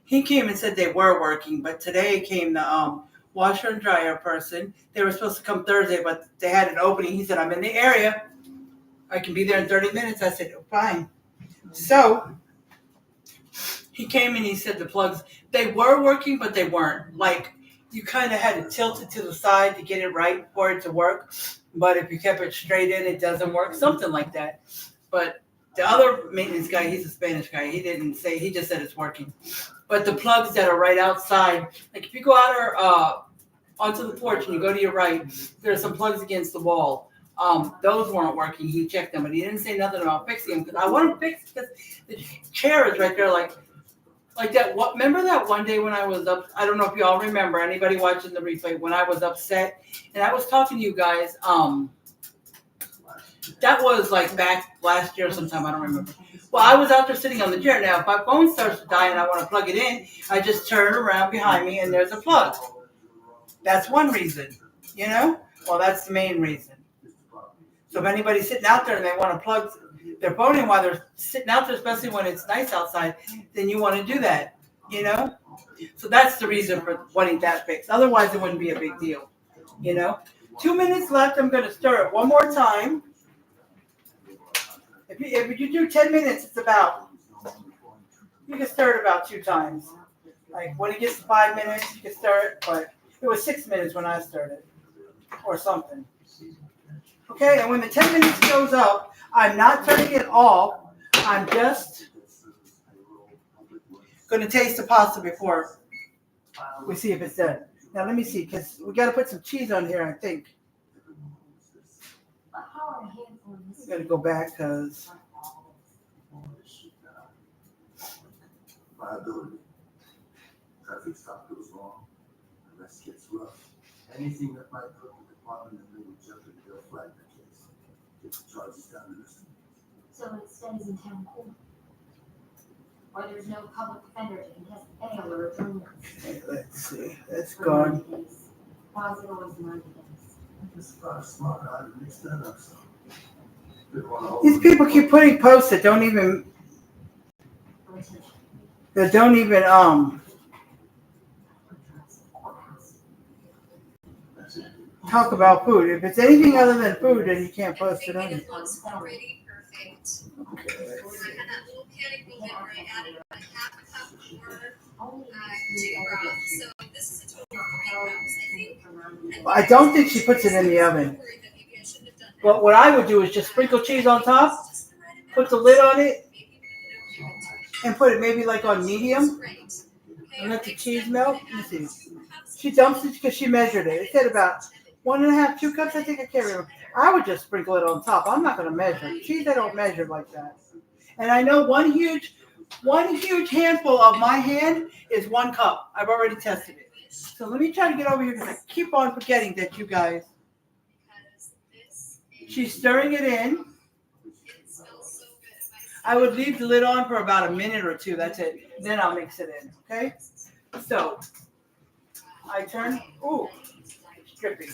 S1: he came and said they were working. But today came the washer and dryer person. They were supposed to come Thursday, but they had an opening. He said, "I'm in the area. I can be there in 30 minutes. I said, "Oh, fine." So he came and he said the plugs, they were working, but they weren't. Like, you kind of had to tilt it to the side to get it right for it to work. But if you kept it straight in, it doesn't work. Something like that. But the other maintenance guy, he's a Spanish guy. He didn't say, he just said it's working. But the plugs that are right outside, like if you go out or onto the porch and you go to your right, there's some plugs against the wall. Those weren't working. He checked them, but he didn't say nothing about fixing them because I want to fix because the chair is right there, like that. What? Remember that one day when I was up? I don't know if you all remember. Anybody watching the replay when I was upset and I was talking to you guys. That was like back last year sometime. I don't remember. Well, I was out there sitting on the chair. Now, if my phone starts to die and I want to plug it in, I just turn around behind me and there's a plug. That's one reason, you know. Well, that's the main reason. So if anybody's sitting out there and they want to plug their phone in while they're sitting out there, especially when it's nice outside, then you want to do that, you know? So that's the reason for wanting that fixed. Otherwise, it wouldn't be a big deal, you know? 2 minutes left. I'm going to stir it one more time. If you do 10 minutes, it's about, you can stir it about 2 times. Like when it gets to 5 minutes, you can stir it, but it was 6 minutes when I stirred it or something. Okay, and when the 10 minutes goes up, I'm not turning it off. I'm just going to taste the pasta before we see if it's done. Now, let me see, because we got to put some cheese on here, I think. I'm going to go back because...
S4: Viability. Traffic stop goes wrong. The rest gets rough. Anything that might put the department in legal jeopardy, they'll flag the case. Get the charges down to this.
S5: So it stays in town court. where there's no public defender to contest any of the adjournments.
S1: Let's see. That's
S5: For
S1: gone.
S5: 90 days. Why is it always 90 days?
S4: It's about smart how to mix that up some. They wanna hold
S1: These people keep putting posts that don't even
S5: British courthouse.
S4: That's it.
S1: talk about food. If it's anything other than food, then you can't post it on
S3: Thinking
S1: it.
S3: it looks pretty perfect.
S1: Okay,
S3: I
S1: let's see.
S3: had that little panic moment where I added about half a cup more
S5: Only
S3: chicken broth. So this is a total of 3 cups, I think.
S1: I don't think she puts it in the oven. But what I would do is just sprinkle cheese on top, put the lid on it, and put it maybe like on medium, and let the cheese melt. Let me see. She dumps it because she measured it. It said about 1.5, 2 cups, I think. I can't remember. I would just sprinkle it on top. I'm not going to measure. Cheese, I don't measure like that. And I know one huge handful of my hand is 1 cup. I've already tested it. So let me try to get over here because I keep on forgetting that you guys. She's stirring it in. I would leave the lid on for about a minute or 2. That's it. Then I'll mix it in. Okay? So I turn. Ooh, it's dripping.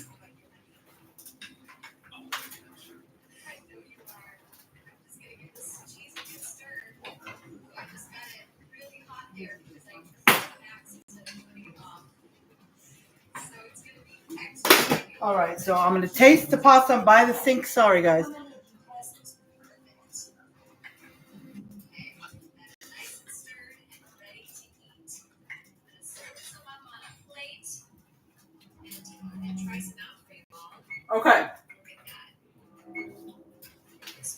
S1: All right, so I'm going to taste the pasta by the sink. Sorry, guys. Okay.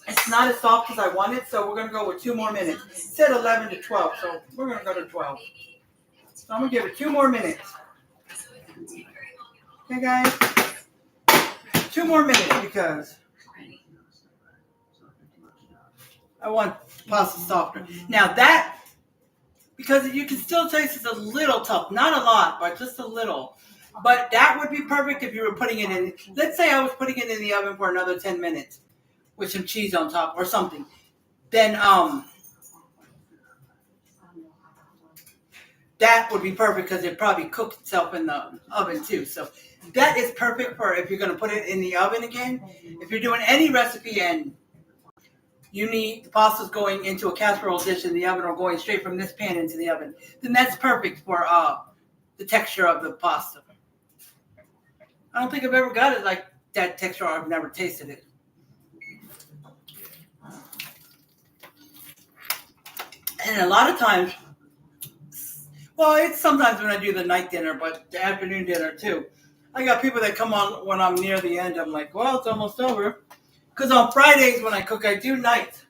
S1: It's not as soft as I wanted, so we're going to go with 2 more minutes. It said 11 to 12, so we're going to go to 12. So I'm going to give it 2 more minutes. Okay, guys? 2 more minutes because I want pasta softer. Now that, because you can still taste it's a little tough. Not a lot, but just a little. But that would be perfect if you were putting it in. Let's say I was putting it in the oven for another 10 minutes with some cheese on top or something. Then that would be perfect because it probably cooked itself in the oven too. So that is perfect for if you're going to put it in the oven again. If you're doing any recipe and you need the pasta's going into a casserole dish in the oven or going straight from this pan into the oven, then that's perfect for the texture of the pasta. I don't think I've ever got it like that texture. I've never tasted it. And a lot of times, well, it's sometimes when I do the night dinner, but the afternoon dinner too. I got people that come on when I'm near the end. I'm like, well, it's almost over. Because on Fridays when I cook, I do night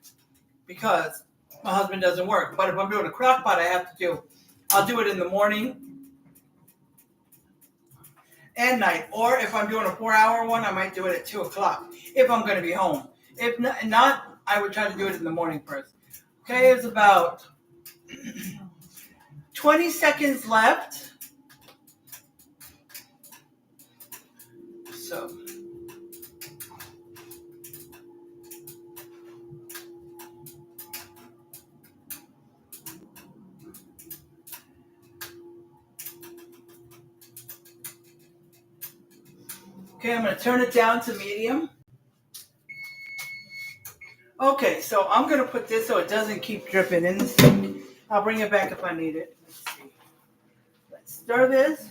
S1: because my husband doesn't work. But if I'm doing a crock pot, I'll do it in the morning and night. Or if I'm doing a 4-hour one, I might do it at 2 o'clock if I'm going to be home. If not, I would try to do it in the morning first. Okay, it's about 20 seconds left. So. Okay, I'm going to turn it down to medium. Okay, so I'm going to put this so it doesn't keep dripping in the sink. I'll bring it back if I need it. Let's see. Let's stir this.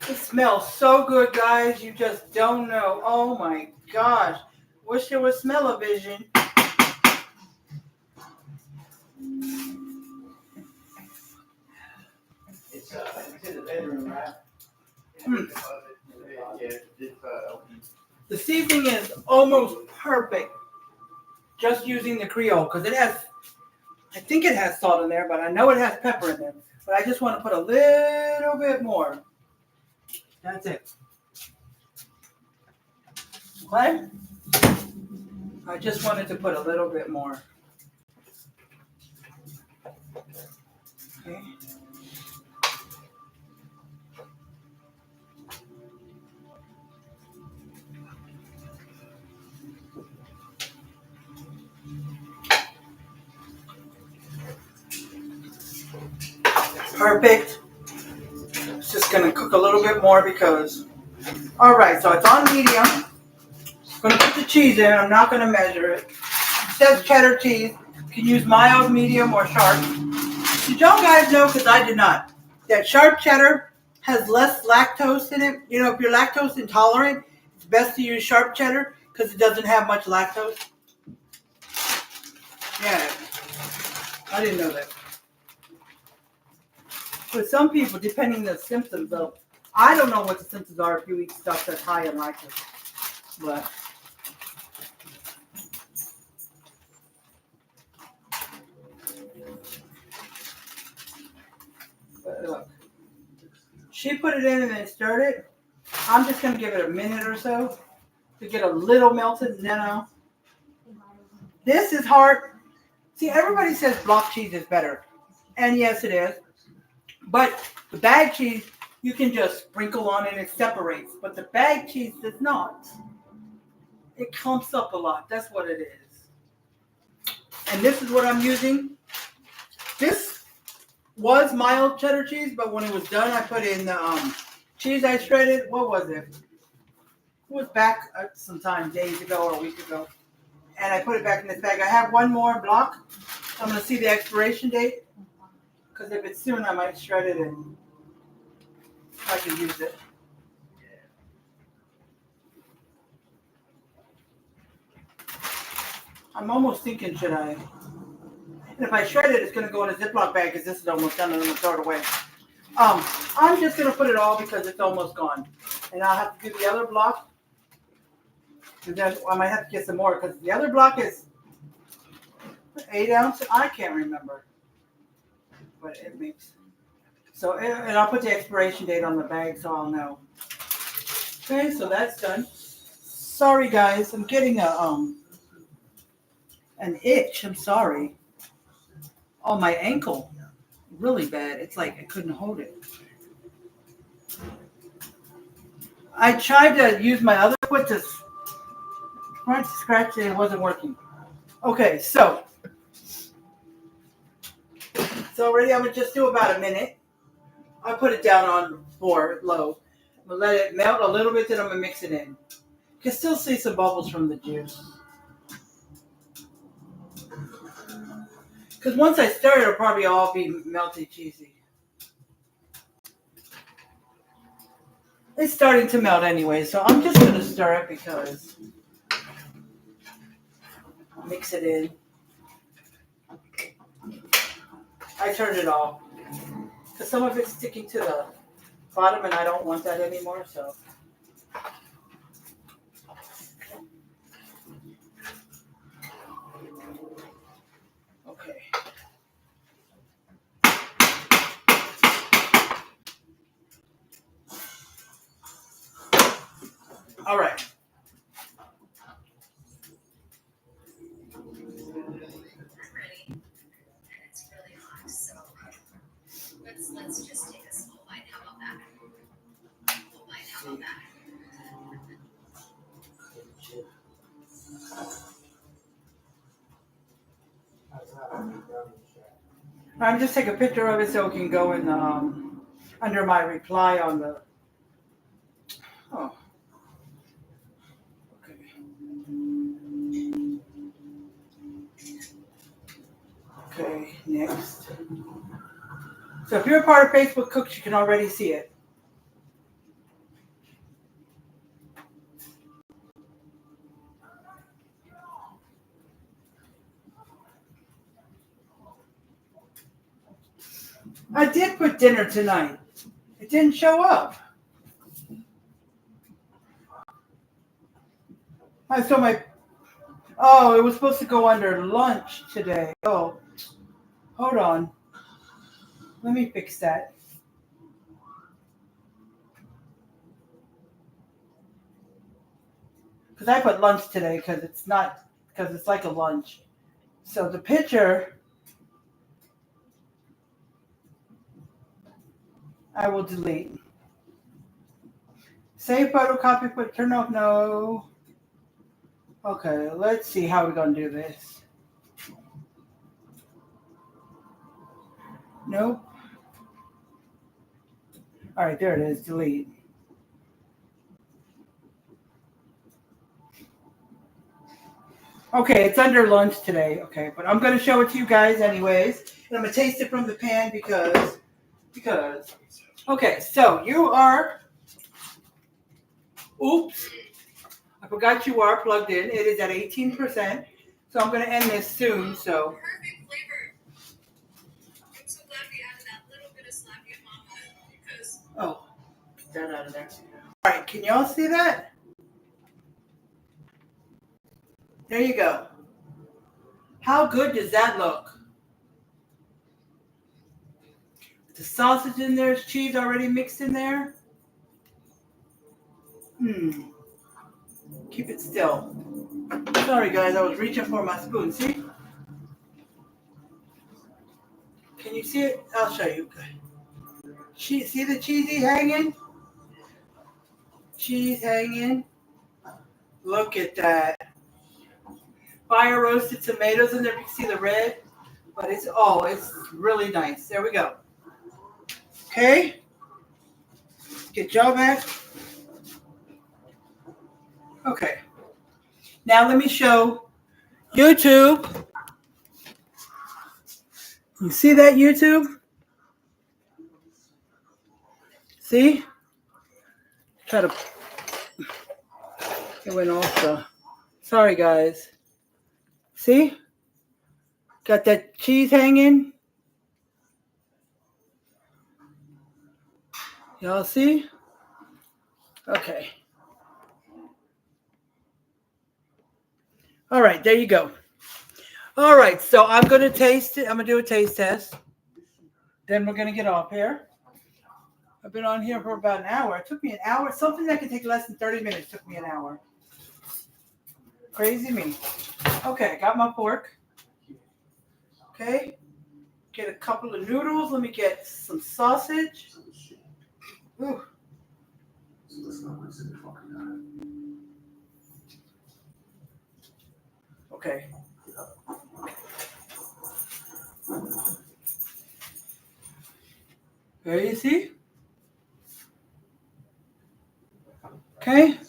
S1: It smells so good, guys. You just don't know. Oh my gosh. Wish there was smell-o-vision.
S2: It's in the bedroom, right?
S1: The seasoning is almost perfect. Just using the Creole because I think it has salt in there, but I know it has pepper in there. But I just want to put a little bit more. That's it. Okay? I just wanted to put a little bit more. Okay. Perfect. It's just gonna cook a little bit more because. All right, so it's on medium. I'm gonna put the cheese in. I'm not gonna measure it. It says cheddar cheese. You can use mild, medium, or sharp. Did y'all guys know? Because I did not. That sharp cheddar has less lactose in it. You know, if you're lactose intolerant, it's best to use sharp cheddar because it doesn't have much lactose. Yeah, I didn't know that. But some people, depending on the symptoms, though, I don't know what the symptoms are if you eat stuff that's high in lactose. But look, she put it in and then stirred it. I'm just going to give it a minute or so to get a little melted, and then I'll. This is hard. See, everybody says block cheese is better. And yes, it is. But the bag cheese, you can just sprinkle on and it separates. But the bag cheese does not. It clumps up a lot. That's what it is. And this is what I'm using. This was mild cheddar cheese, but when it was done, I put in the cheese I shredded. What was it? It was back sometime days ago or a week ago. And I put it back in this bag. I have one more block. I'm going to see the expiration date. Because if it's soon, I might shred it and I can use it. I'm almost thinking, should I? And if I shred it, it's going to go in a Ziploc bag because this is almost done and I'm going to throw it away. I'm just going to put it all because it's almost gone. And I'll have to do the other block. And then I might have to get some more because the other block is 8 ounces. I can't remember. But it makes. So, and I'll put the expiration date on the bag so I'll know. Okay, so that's done. Sorry guys, I'm getting an itch. I'm sorry. Oh, my ankle. Really bad. It's like I couldn't hold it. I tried to use my other foot to scratch it. It wasn't working. Okay, so already I'm going to just do about a minute. I put it down on 4 low. I'm going to let it melt a little bit, then I'm going to mix it in. You can still see some bubbles from the juice. Because once I stir it, it'll probably all be melty cheesy. It's starting to melt anyway, so I'm just going to stir it because mix it in. I turned it off because some of it's sticking to the bottom and I don't want that anymore, so. Okay. All right.
S3: I'm ready. And it's really hot, so let's just take a small bite. How about that? Full bite, how about that?
S1: I'm just take a picture of it so it can go in the, under my reply on the. Oh. Okay. Okay, next. So if you're a part of Facebook Cooks, you can already see it. I did put dinner tonight. It didn't show up. I saw my. Oh, it was supposed to go under lunch today. Oh, hold on. Let me fix that. Because I put lunch today because it's not, because it's like a lunch. So the picture, I will delete. Save photocopy, put turn off, no. Okay, let's see how we're going to do this. Nope. All right, there it is. Delete. Okay, it's under lunch today. Okay, but I'm gonna show it to you guys anyways, and I'm gonna taste it from the pan because. Okay, so you are. Oops, I forgot you are plugged in. It is at 18%, so I'm gonna end this soon. So.
S3: Perfect flavor. I'm so glad we added that little bit of slappy mama because.
S1: Oh, get that out of there. All right, can y'all see that? There you go. How good does that look? The sausage in there, cheese already mixed in there. Keep it still. Sorry guys, I was reaching for my spoon. See? Can you see it? I'll show you. See the cheesy hanging? Cheese hanging. Look at that. Fire roasted tomatoes in there. You can see the red. But it's really nice. There we go. Okay. Get y'all back. Okay. Now let me show YouTube. You see that, YouTube? See? Try to. It went off the. Sorry, guys. See? Got that cheese hanging. Y'all see? Okay. All right, there you go. All right, so I'm going to taste it. I'm going to do a taste test. Then we're going to get off here. I've been on here for about an hour. It took me an hour. Something that could take less than 30 minutes took me an hour. Crazy me. Okay, got my fork. Okay. Get a couple of noodles. Let me get some sausage. Ooh. Okay. There you see? Okay.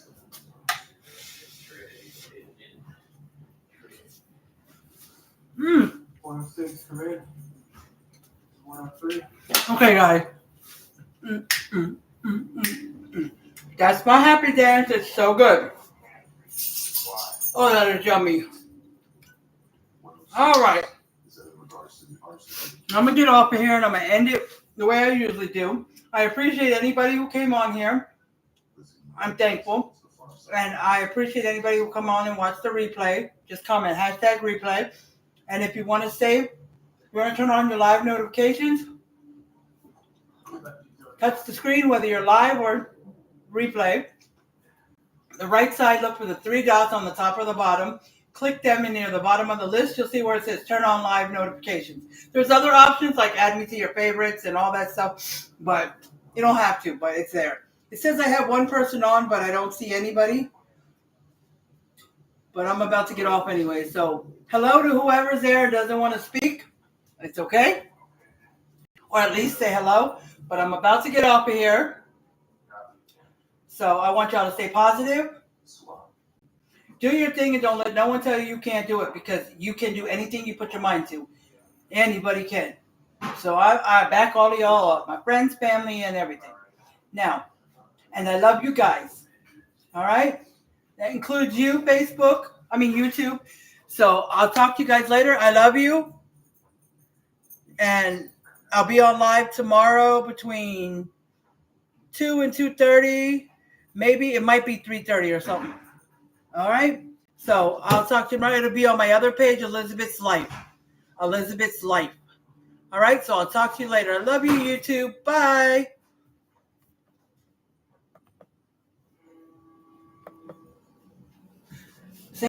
S1: Mmm.
S4: 106, come in. 103.
S1: Okay, guys. That's my happy dance. It's so good. Oh, that is yummy. All right. I'm going to get off of here and I'm going to end it the way I usually do. I appreciate anybody who came on here. I'm thankful. And I appreciate anybody who come on and watch the replay. Just comment #replay. And if you want to save, you want to turn on your live notifications. Touch the screen whether you're live or replay. The right side, look for the 3 dots on the top or the bottom. Click them and near the bottom of the list, you'll see where it says turn on live notifications. There's other options like add me to your favorites and all that stuff, but you don't have to, but it's there. It says I have one person on, but I don't see anybody. But I'm about to get off anyway. So hello to whoever's there and doesn't want to speak. It's okay. Or at least say hello. But I'm about to get off of here. So I want y'all to stay positive. Do your thing and don't let no one tell you you can't do it, because you can do anything you put your mind to. Anybody can. So I back all of y'all up. My friends, family, and everything. Now, and I love you guys. All right? That includes you, YouTube. So I'll talk to you guys later. I love you. And I'll be on live tomorrow between 2 and 2:30. Maybe it might be 3:30 or something. All right? So I'll talk to you tomorrow. It'll be on my other page, Elizabeth's Life. Elizabeth's Life. All right? So I'll talk to you later. I love you, YouTube. Bye.